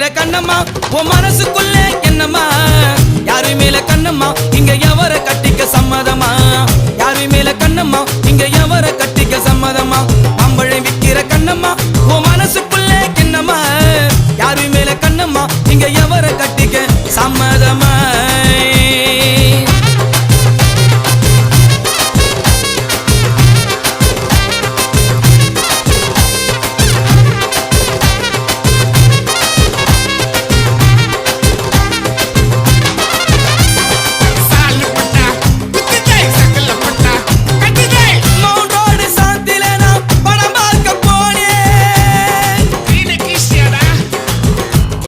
விக்கிற கண்ணம்மா உன் மனசுக்குள்ள என்னம்மா யாரு மேல கண்ணம்மா இங்க எவர கட்டிக்க சம்மதமா யாரு மேல கண்ணம்மா இங்க எவர கட்டிக்க சம்மதமா அம்பழை விக்கிற கண்ணம்மா உன் மனசுக்குள்ள என்னம்மா யாரு மேல கண்ணம்மா இங்க எவர கட்டிக்க சம்மதமா